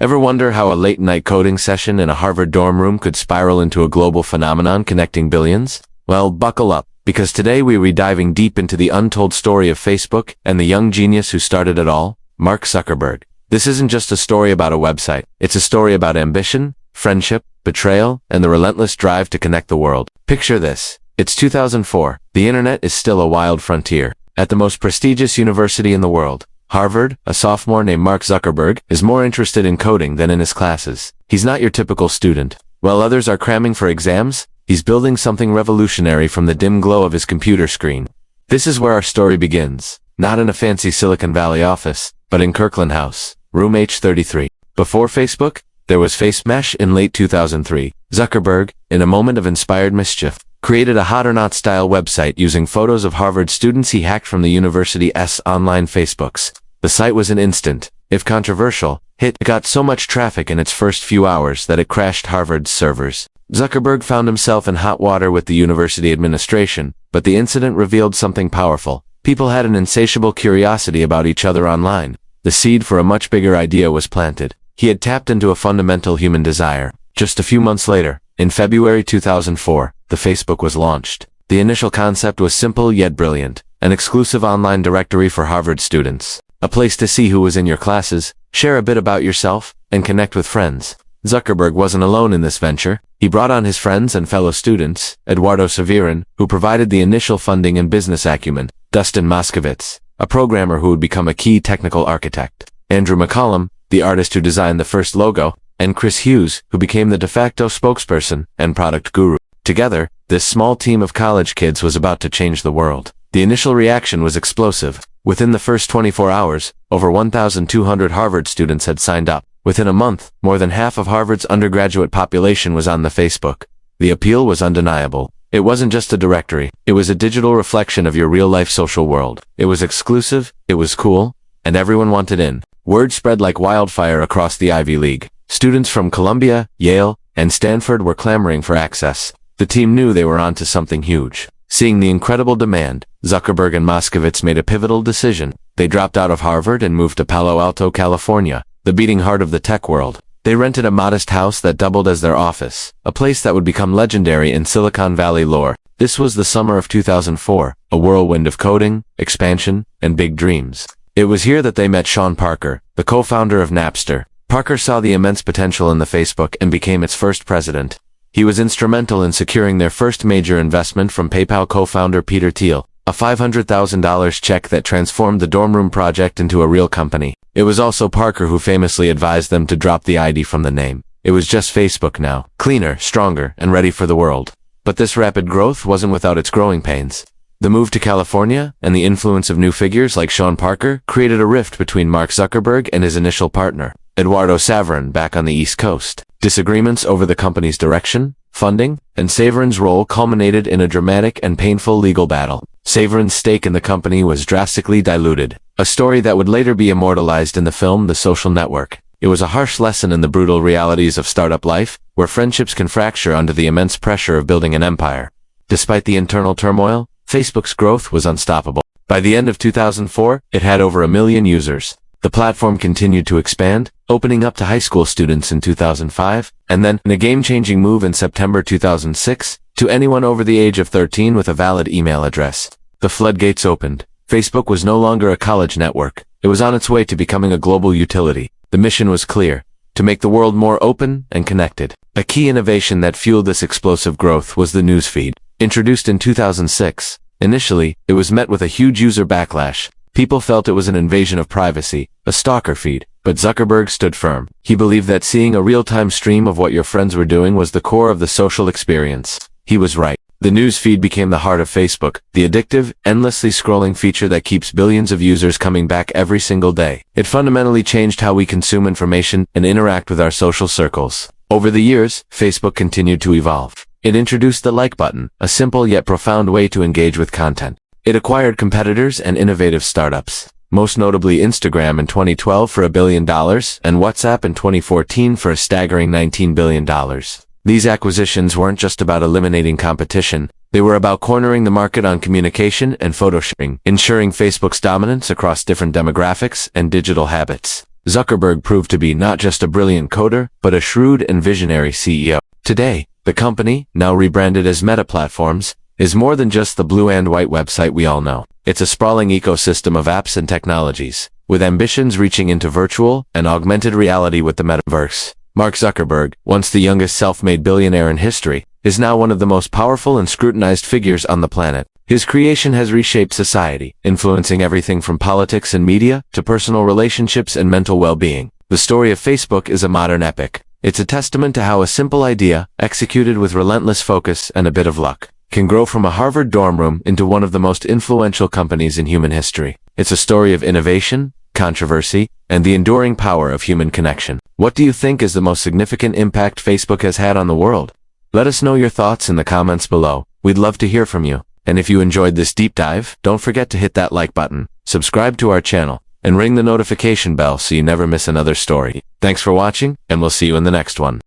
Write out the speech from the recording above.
Ever wonder how a late-night coding session in a Harvard dorm room could spiral into a global phenomenon connecting billions? Well, buckle up, because today we're diving deep into the untold story of Facebook and the young genius who started it all, Mark Zuckerberg. This isn't just a story about a website. It's a story about ambition, friendship, betrayal, and the relentless drive to connect the world. Picture this. It's 2004. The internet is still a wild frontier. At the most prestigious university in the world, Harvard, a sophomore named Mark Zuckerberg is more interested in coding than in his classes. He's not your typical student. While others are cramming for exams, he's building something revolutionary from the dim glow of his computer screen. This is where our story begins. Not in a fancy Silicon Valley office, but in Kirkland House, room H33. Before Facebook, there was FaceMesh in late 2003. Zuckerberg, in a moment of inspired mischief, created a hot or not style website using photos of Harvard students he hacked from the university's online Facebooks. The site was an instant, if controversial, hit. It got so much traffic in its first few hours that it crashed Harvard's servers. Zuckerberg found himself in hot water with the university administration, but the incident revealed something powerful. People had an insatiable curiosity about each other online. The seed for a much bigger idea was planted. He had tapped into a fundamental human desire. Just a few months later, in February 2004, the Facebook was launched. The initial concept was simple yet brilliant, an exclusive online directory for Harvard students. A place to see who was in your classes, share a bit about yourself, and connect with friends. Zuckerberg wasn't alone in this venture. He brought on his friends and fellow students, Eduardo Severin, who provided the initial funding and business acumen, Dustin Moskovitz, a programmer who would become a key technical architect, Andrew McCollum, the artist who designed the first logo, and Chris Hughes, who became the de facto spokesperson and product guru. Together, this small team of college kids was about to change the world. The initial reaction was explosive. Within the first 24 hours, over 1,200 Harvard students had signed up. Within a month, more than half of Harvard's undergraduate population was on the Facebook. The appeal was undeniable. It wasn't just a directory. It was a digital reflection of your real-life social world. It was exclusive, it was cool, and everyone wanted in. Word spread like wildfire across the Ivy League. Students from Columbia, Yale, and Stanford were clamoring for access. The team knew they were onto something huge. Seeing the incredible demand, Zuckerberg and Moskovitz made a pivotal decision. They dropped out of Harvard and moved to Palo Alto, California, the beating heart of the tech world. They rented a modest house that doubled as their office, a place that would become legendary in Silicon Valley lore. This was the summer of 2004, a whirlwind of coding, expansion, and big dreams. It was here that they met Sean Parker, the co-founder of Napster. Parker saw the immense potential in the Facebook and became its first president. He was instrumental in securing their first major investment from PayPal co-founder Peter Thiel, a $500,000 check that transformed the dorm room project into a real company. It was also Parker who famously advised them to drop the ID from the name. It was just Facebook now, cleaner, stronger, and ready for the world. But this rapid growth wasn't without its growing pains. The move to California and the influence of new figures like Sean Parker created a rift between Mark Zuckerberg and his initial partner, Eduardo Severin, back on the East Coast. Disagreements over the company's direction, funding, and Severin's role culminated in a dramatic and painful legal battle. Severin's stake in the company was drastically diluted, a story that would later be immortalized in the film The Social Network. It was a harsh lesson in the brutal realities of startup life, where friendships can fracture under the immense pressure of building an empire. Despite the internal turmoil, Facebook's growth was unstoppable. By the end of 2004, it had over 1 million users. The platform continued to expand, opening up to high school students in 2005, and then, in a game-changing move in September 2006, to anyone over the age of 13 with a valid email address. The floodgates opened. Facebook was no longer a college network. It was on its way to becoming a global utility. The mission was clear: to make the world more open and connected. A key innovation that fueled this explosive growth was the newsfeed. Introduced in 2006, initially, it was met with a huge user backlash. People felt it was an invasion of privacy, a stalker feed, but Zuckerberg stood firm. He believed that seeing a real-time stream of what your friends were doing was the core of the social experience. He was right. The news feed became the heart of Facebook, the addictive, endlessly scrolling feature that keeps billions of users coming back every single day. It fundamentally changed how we consume information and interact with our social circles. Over the years, Facebook continued to evolve. It introduced the like button, a simple yet profound way to engage with content. It acquired competitors and innovative startups, most notably Instagram in 2012 for $1 billion and WhatsApp in 2014 for a staggering $19 billion. These acquisitions weren't just about eliminating competition, they were about cornering the market on communication and photo sharing, ensuring Facebook's dominance across different demographics and digital habits. Zuckerberg proved to be not just a brilliant coder, but a shrewd and visionary CEO. Today, the company, now rebranded as Meta Platforms, is more than just the blue and white website we all know. It's a sprawling ecosystem of apps and technologies, with ambitions reaching into virtual and augmented reality with the metaverse. Mark Zuckerberg, once the youngest self-made billionaire in history, is now one of the most powerful and scrutinized figures on the planet. His creation has reshaped society, influencing everything from politics and media to personal relationships and mental well-being. The story of Facebook is a modern epic. It's a testament to how a simple idea, executed with relentless focus and a bit of luck, can grow from a Harvard dorm room into one of the most influential companies in human history. It's a story of innovation, controversy, and the enduring power of human connection. What do you think is the most significant impact Facebook has had on the world? Let us know your thoughts in the comments below. We'd love to hear from you. And if you enjoyed this deep dive, don't forget to hit that like button, subscribe to our channel, and ring the notification bell so you never miss another story. Thanks for watching, and we'll see you in the next one.